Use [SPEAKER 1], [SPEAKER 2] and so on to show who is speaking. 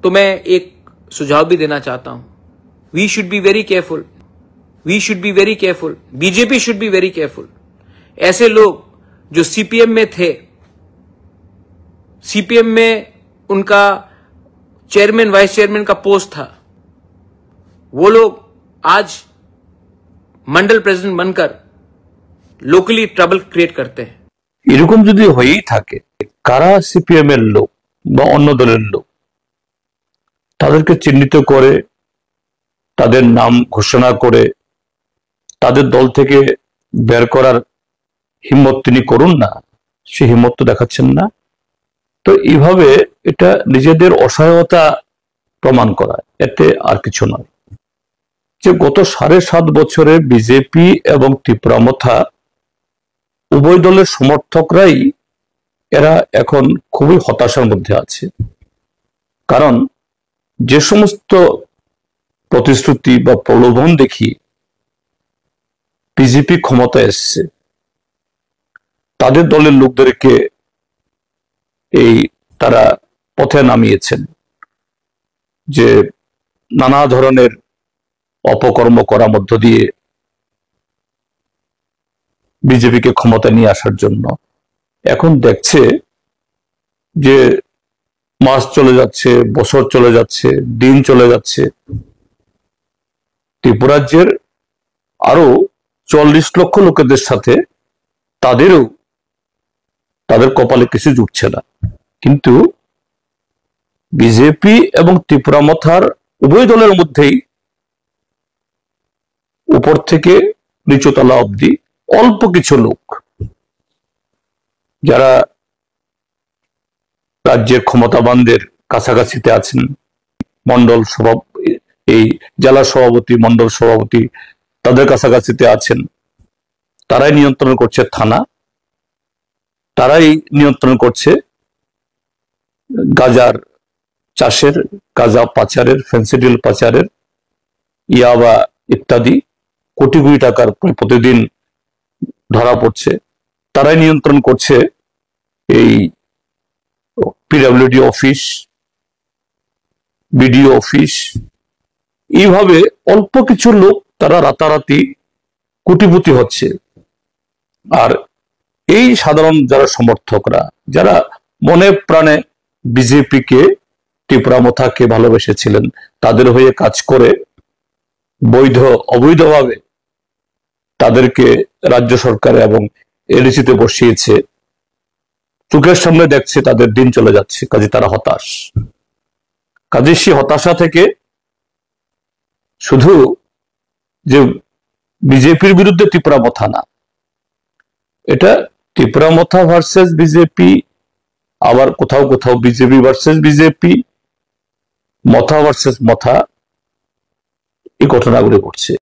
[SPEAKER 1] तो मैं एक सुझाव भी देना चाहता हूं। We should be very careful, we should be very careful, BJP should be very careful. ऐसे लोग जो सीपीएम में थे, सीपीएम में उनका चेयरमैन वाइस चेयरमैन का पोस्ट था, वो लोग आज मंडल प्रेसिडेंट बनकर लोकली ट्रबल क्रिएट करते हैं।
[SPEAKER 2] এরকম যদি হয়েই থাকে, কারা সিপিএম এর লোক বা অন্য দলের লোক, তাদেরকে চিহ্নিত করে তাদের নাম ঘোষণা করে তাদের দল থেকে বের করার হিম্মত তিনি করুন না, সে হিম্মত তো দেখাচ্ছেন না। তো এইভাবে এটা নিজেদের অসহায়তা প্রমাণ করা, এতে আর কিছু নয়। যে গত 7.5 বছরে বিজেপি এবং তীব্রামথা উভয় দলের সমর্থকরাই এরা এখন খুবই হতাশার মধ্যে আছে। কারণ যে সমস্ত প্রতিশ্রুতি বা প্রলোভন দেখিয়ে বিজেপি ক্ষমতায় এসছে, তাদের দলের লোকদেরকে তারা পথে নামিয়েছেন, যে নানা ধরনের অপকর্ম করার মধ্য দিয়ে বিজেপিকে ক্ষমতা নিয়ে আসার জন্য। এখন দেখছে যে মাস চলে যাচ্ছে, বছর চলে যাচ্ছে, দিন চলে যাচ্ছে, ত্রিপুরাজ্যের আরো 40 লক্ষ লোকেদের সাথে তাদের কপালে কিছু জুটছে না। কিন্তু বিজেপি এবং ত্রিপুরামথার উভয় দলের মধ্যেই উপর থেকে নিচুতলা অবধি অল্প কিছু লোক, যারা রাজ্যের ক্ষমতাবানদের কাছাকাছিতে আছেন, মন্ডল সভাপতি, এই জেলা সভাপতি, মন্ডল সভাপতি, তাদের কাছাকাছিতে আছেন, তারাই নিয়ন্ত্রণ করছে থানা, তারাই নিয়ন্ত্রণ করছে গাজার চাষের, গাজা পাচারের, ফেন্সিডিল পাচারের, ইয়াবা ইত্যাদি কোটি কোটি টাকার প্রতিদিন ধরা পড়ছে। তারাই নিয়ন্ত্রণ করছে এই পিডব্লিউডি অফিস, বিডিও অফিস। এইভাবে অল্প কিছু লোক তারা রাতারাতি কোটিপতি হচ্ছে। আর এই সাধারণ যারা সমর্থকরা, যারা মনে প্রাণে বিজেপিকে, ত্রিপুরামথাকে ভালোবেসেছিলেন, তাদের হয়ে কাজ করে বৈধ অবৈধভাবে তাদেরকে রাজ্য সরকার এবং এলডিসিতে বসিয়েছে, চোখের সামনে দেখছে তাদের দিন চলে যাচ্ছে, কাজে তারা হতাশ। কাজে সে হতাশা থেকে শুধু যে বিজেপির বিরুদ্ধে ত্রিপুরামথা না, এটা ত্রিপুরামথা ভার্সেস বিজেপি, আবার কোথাও কোথাও বিজেপি ভার্সেস বিজেপি, মথা ভার্সেস মথা, এই ঘটনাগুলি ঘটছে।